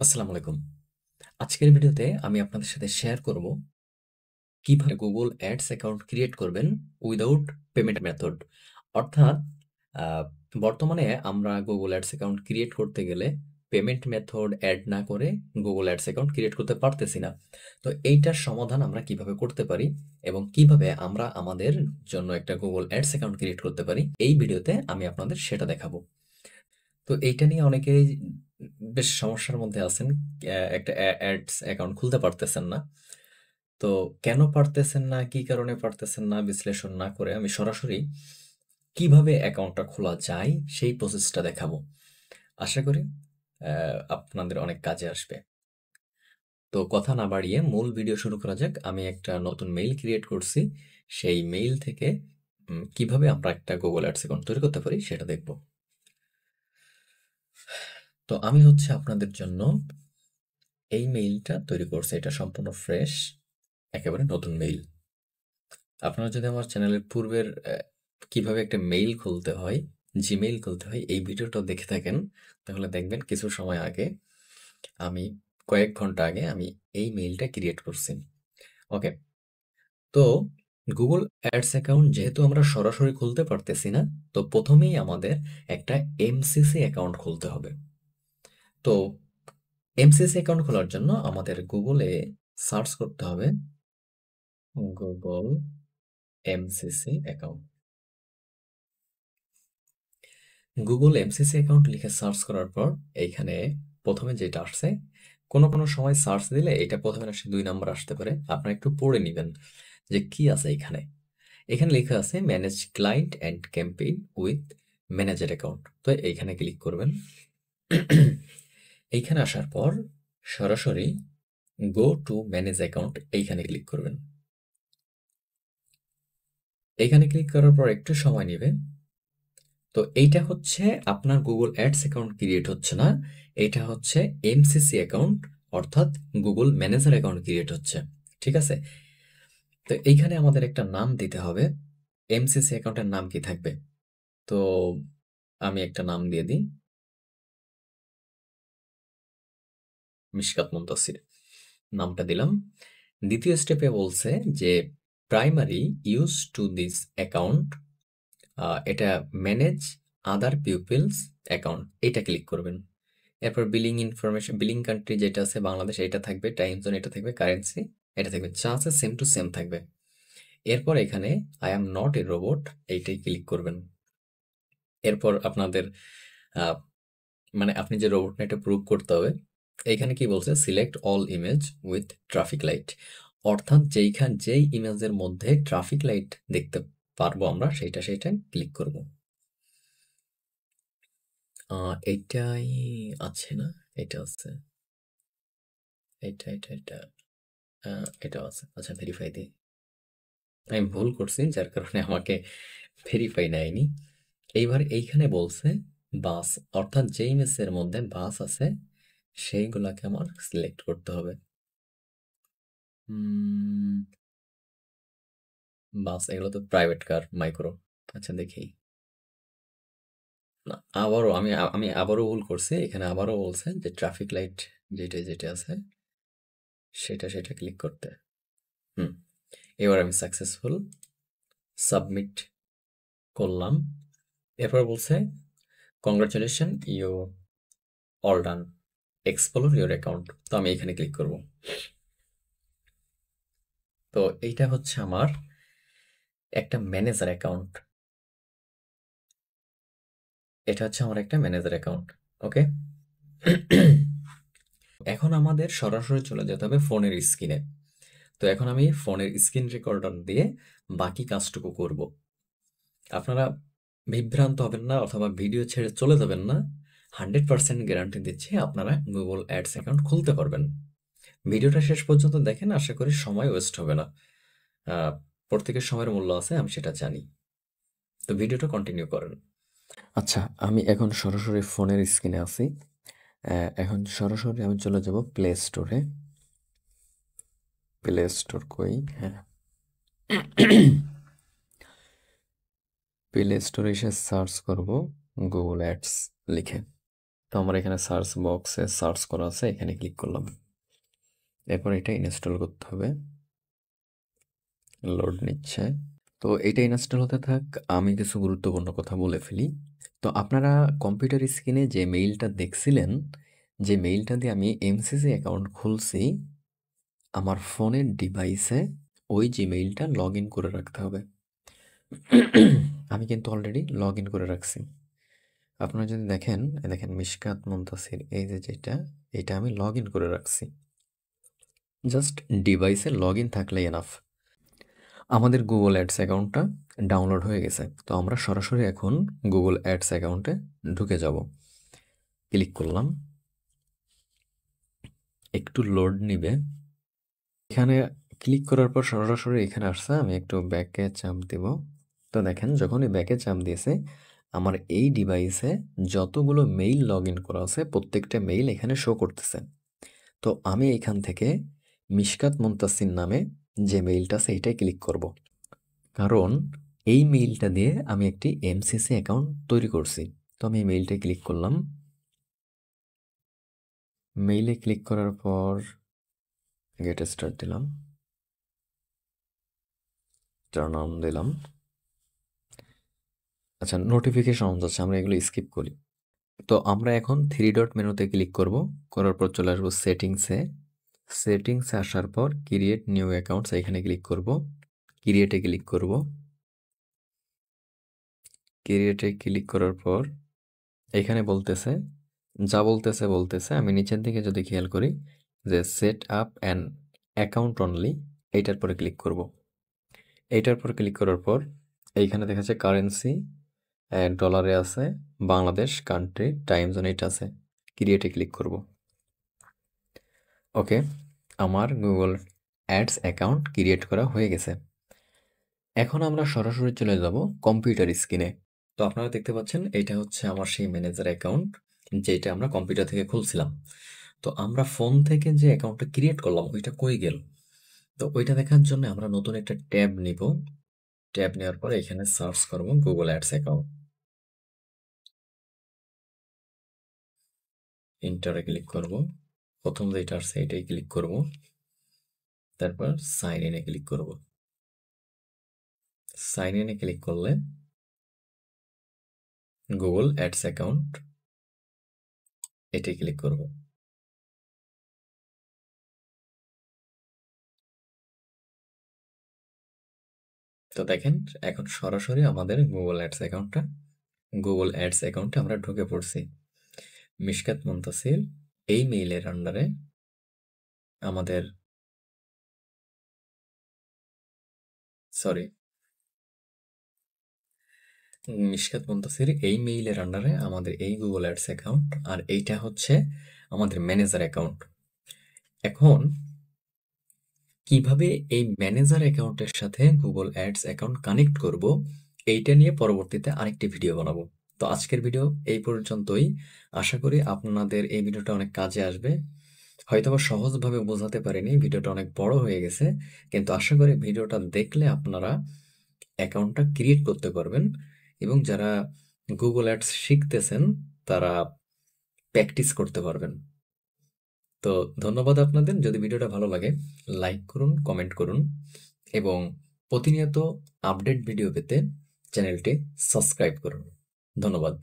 আসসালামু আলাইকুম। আজকের ভিডিওতে আমি আপনাদের সাথে শেয়ার করব কিভাবে Google Ads অ্যাকাউন্ট ক্রিয়েট করবেন উইদাউট পেমেন্ট মেথড। অর্থাৎ আ বর্তমানে আমরা Google Ads অ্যাকাউন্ট ক্রিয়েট করতে গেলে পেমেন্ট মেথড এড না করে Google Ads অ্যাকাউন্ট ক্রিয়েট করতে পারতেছি না। তো এইটার সমাধান আমরা কিভাবে করতে পারি এবং কিভাবে আমরা আমাদের জন্য একটা Google Ads অ্যাকাউন্ট ক্রিয়েট করতে পারি, এই ভিডিওতে আমি আপনাদের সেটা দেখাবো। তো এইটা নিয়ে অনেকেই বেশ সমস্যার মধ্যে আছেন। একটা অ্যাডস অ্যাকাউন্ট খুলতে পারতেছেন না। তো কেন পারতেছেন না, কি কারণে পারতেছেন না বিশ্লেষণ না করে আমি সরাসরি কিভাবে অ্যাকাউন্টটা খোলা যায় সেই প্রসেসটা দেখাবো। আশা করি আপনাদের অনেক কাজে আসবে। তো কথা না বাড়িয়ে মূল ভিডিও শুরু করা যাক। আমি একটা নতুন মেইল ক্রিয়েট করছি। সেই মেইল থেকে কিভাবে আমরা একটা Google Ads অ্যাকাউন্ট তৈরি করতে পারি সেটা দেখব। তো আমি হচ্ছে আপনাদের জন্য এই মেইলটা তৈরি করছি। এটা সম্পূর্ণ ফ্রেশ, একেবারে নতুন মেইল। আপনারা যদি আমার চ্যানেলের পূর্বের কিভাবে একটা মেইল খুলতে হয়, জিমেইল খুলতে হয়, এই ভিডিওটা দেখে থাকেন, তাহলে দেখবেন কিছু সময় আগে আমি কয়েক ঘন্টা আগে আমি এই মেইলটা ক্রিয়েট করছি। ওকে, তো Google Ads অ্যাকাউন্ট যেহেতু আমরা সরাসরি খুলতে পারতেছি না, তো প্রথমেই আমাদের একটা MCC অ্যাকাউন্ট খুলতে হবে। তো MCC অ্যাকাউন্ট খোলার জন্য আমাদের গুগলে সার্চ করতে হবে Google MCC account. Google MCC account লিখে সার্চ করার পর এইখানে প্রথমে যেটা আসছে, কোনো সময় সার্চ দিলে এটা প্রথমে আসে 2 নাম্বার আসতে পারে। আপনারা একটু পড়ে নিবেন যে কি আছে এখানে। এখানে লেখা আছে manage client and campaign with manager account. তো এইখানে ক্লিক করবেন। এইখানে আসার পর সরাসরি গো টু ম্যানেজ অ্যাকাউন্ট এইখানে ক্লিক করবেন। এইখানে ক্লিক করার পর একটু সময় নেবে। তো এইটা হচ্ছে আপনার গুগল অ্যাডস অ্যাকাউন্ট ক্রিয়েট হচ্ছে না, এটা হচ্ছে এমসিসি অ্যাকাউন্ট, অর্থাৎ গুগল ম্যানেজার অ্যাকাউন্ট ক্রিয়েট হচ্ছে। ঠিক আছে, তো এইখানে আমাদের একটা নাম দিতে হবে। এমসিসি অ্যাকাউন্টের নাম কি থাকবে? তো আমি একটা নাম দিয়ে দিই, মিশকাত মুনতাসির নামটা দিলাম। দ্বিতীয় স্টেপে বলছে যে primary use to this account, এটা ম্যানেজ আদার পিউপিলস অ্যাকাউন্ট, এটা ক্লিক করবেন। এরপর বিলিং ইনফরমেশন, বিলিং কান্ট্রি যেটা আছে বাংলাদেশ এটা থাকবে, টাইম জোন এটা থাকবে, কারেন্সি এটা থাকবে, যা আছে সেম টু সেম থাকবে। এরপর এখানে I am not a robot এইটাই ক্লিক করবেন। এরপর আপনাদের আহ, মানে আপনি যে রোবট না এটা প্রুভ করতে হবে। এইখানে কি বলছে, select all image with traffic light, অর্থাৎ যেই ইমেজের মধ্যে ট্রাফিক লাইট দেখতে পারবো আমরা সেইটা ক্লিক করব। এইটাই আছে না, এটা আছে, এটা এটাও আছে। আচ্ছা, ভেরিফাই দিই। আমি ভুল করছি যার কারণে আমাকে ভেরিফাই নেয়নি। এইবার এইখানে বলছে বাস, অর্থাৎ যেই মেসের মধ্যে বাস আছে সেইগুলাকে আমার সিলেক্ট করতে হবে। বাস এগুলো তো প্রাইভেট কার, মাইক্রো। আচ্ছা দেখি, না আবারও আমি আবারও ভুল করছি। এখানে আবারও বলছে যে ট্রাফিক লাইট যেটা আছে সেটা ক্লিক করতে। হুম, এবার আমি সাকসেসফুল সাবমিট করলাম। এরপর বলছে congratulation you all done, explore your account. তো আমি এখানে ক্লিক করব। তো এইটা হচ্ছে আমার একটা ম্যানেজার অ্যাকাউন্ট, এটা হচ্ছে আমার একটা ম্যানেজার অ্যাকাউন্ট। ওকে, এখন আমাদের সরাসরি চলে যেতে হবে ফোনের স্ক্রিনে। তো এখন আমি ফোনের স্ক্রিন রেকর্ডার দিয়ে বাকি কাজটুকু করব। আপনারা বিভ্রান্ত হবেন না অথবা ভিডিও ছেড়ে চলে যাবেন না। 100% গ্যারান্টি দিচ্ছি আপনারা গুগল অ্যাডস অ্যাকাউন্ট খুলতে পারবেন। ভিডিওটা শেষ পর্যন্ত দেখেন, আশা করি সময় ওয়েস্ট হবে না। আহ, প্রত্যেকের সময়ের মূল্য আছে, আমি সেটা জানি। তো ভিডিওটা কন্টিনিউ করেন। আচ্ছা, আমি এখন সরাসরি ফোনের স্ক্রিনে আছি। এখন সরাসরি আমি চলে যাব প্লে স্টোরে। প্লে স্টোর কই? হ্যাঁ, প্লে স্টোরে এসে সার্চ করব গুগল অ্যাডস লিখে। তো আমরা এখানে সার্চ বক্সে সার্চ করা আছে, এখানে ক্লিক করলাম। এরপর এটা ইনস্টল করতে হবে, লোড নিচ্ছে। তো এটা ইনস্টল হতে থাক, আমি কিছু গুরুত্বপূর্ণ কথা বলে ফেলি। তো আপনারা কম্পিউটার স্ক্রিনে যে মেইলটা দেখছিলেন, যে মেইলটা দিয়ে আমি এমসিসি অ্যাকাউন্ট খুলছি, আমার ফোনের ডিভাইসে ওই জিমেইলটা লগ ইন করে রাখতে হবে। আমি কিন্তু অলরেডি লগ ইন করে রাখছি। আপনারা যদি দেখেন, দেখেন মিশকাত মুনতাসির, এই যে যেটা, এটা আমি লগ ইন করে রাখছি। জাস্ট ডিভাইসে লগ ইন থাকলেই এনাফ। আমাদের গুগল অ্যাডস অ্যাকাউন্টটা ডাউনলোড হয়ে গেছে। তো আমরা সরাসরি এখন গুগল অ্যাডস অ্যাকাউন্টে ঢুকে যাব। ক্লিক করলাম, একটু লোড নিবে। এখানে ক্লিক করার পর সরাসরি এখানে আসছে, আমি একটু ব্যাকে চাপ দেব। তো দেখেন যখনই ব্যাকে চাপ দিয়েছে, আমার এই ডিভাইসে যতগুলো মেইল লগ ইন করা আছে প্রত্যেকটা মেইল এখানে শো করতেছে। তো আমি এখান থেকে মিশকাত মুনতাসির নামে যে মেইলটা আছে এটাই ক্লিক করব, কারণ এই মেইলটা দিয়ে আমি একটি এমসিসি অ্যাকাউন্ট তৈরি করছি। তো আমি এই মেইলটা ক্লিক করলাম। মেইলে ক্লিক করার পর গেট স্টার্ট দিলাম, টার্ন অন দিলাম। আচ্ছা, নোটিফিকেশন অন যাচ্ছে, আমরা এগুলো স্কিপ করি। তো আমরা এখন থ্রি ডট মেনুতে ক্লিক করব, করার পর চলে আসবো সেটিংসে। সেটিংসে আসার পর ক্রিয়েট নিউ অ্যাকাউন্টস, এখানে ক্লিক করব, ক্রিয়েটে ক্লিক করব। ক্রিয়েটে ক্লিক করার পর এখানে বলতেছে, যা বলতেছে আমি নিচের দিকে যদি খেয়াল করি যে set up an account only, এইটার পরে ক্লিক করব। এইটার পর ক্লিক করার পর এইখানে দেখা যাচ্ছে কারেন্সি ডলারে আছে, বাংলাদেশ কান্ট্রি টাইম জোন এটা আছে। ক্রিয়েটে ক্লিক করব। ওকে, আমার গুগল অ্যাডস অ্যাকাউন্ট ক্রিয়েট করা হয়ে গেছে। এখন আমরা সরাসরি চলে যাব কম্পিউটার স্ক্রিনে। তো আপনারা দেখতে পাচ্ছেন এটা হচ্ছে আমার সেই ম্যানেজার অ্যাকাউন্ট, যেটা আমরা কম্পিউটার থেকে খুলছিলাম। তো আমরা ফোন থেকে যে অ্যাকাউন্টটা ক্রিয়েট করলাম ওইটা কই গেল? তো ওইটা দেখার জন্য আমরা নতুন একটা ট্যাব নিব। ট্যাব নেওয়ার পরে এখানে সার্চ করব গুগল অ্যাডস অ্যাকাউন্ট। ইন্টারে ক্লিক করব, প্রথম যেটা আসছে এটাই ক্লিক করব, তারপর সাইন ইনে ক্লিক করব। সাইন ইনে ক্লিক করলে গুগল অ্যাডস অ্যাকাউন্ট, এটাই ক্লিক করব। তো দেখেন এখন সরাসরি আমাদের গুগল অ্যাডস অ্যাকাউন্টে আমরা ঢুকে পড়ছি। মিশকাত মুনতাসির এই মেইলের আন্ডারে আমাদের, সরি, মিশকাত মুনতাসির এই মেইলের আন্ডারে আমাদের এই গুগল অ্যাডস অ্যাকাউন্ট, আর এইটা হচ্ছে আমাদের ম্যানেজার অ্যাকাউন্ট। এখন কিভাবে এই ম্যানেজার অ্যাকাউন্টের সাথে গুগল অ্যাডস অ্যাকাউন্ট কানেক্ট করব, এইটা নিয়ে পরবর্তীতে আরেকটি ভিডিও বানাবো। তো আজকের ভিডিও এই পর্যন্তই। আশা করি আপনাদের এই ভিডিওটা অনেক কাজে আসবে। হয়তোবা সহজভাবে বোঝাতে পারিনি, ভিডিওটা অনেক বড় হয়ে গেছে, কিন্তু আশা করি ভিডিওটা দেখলে আপনারা অ্যাকাউন্টটা ক্রিয়েট করতে পারবেন, এবং যারা গুগল অ্যাডস শিখতেছেন তারা প্র্যাকটিস করতে পারবেন। তো ধন্যবাদ আপনাদের। যদি ভিডিওটা ভালো লাগে লাইক করুন, কমেন্ট করুন, এবং প্রতিনিয়ত আপডেট ভিডিও পেতে চ্যানেলটি সাবস্ক্রাইব করুন। ধন্যবাদ।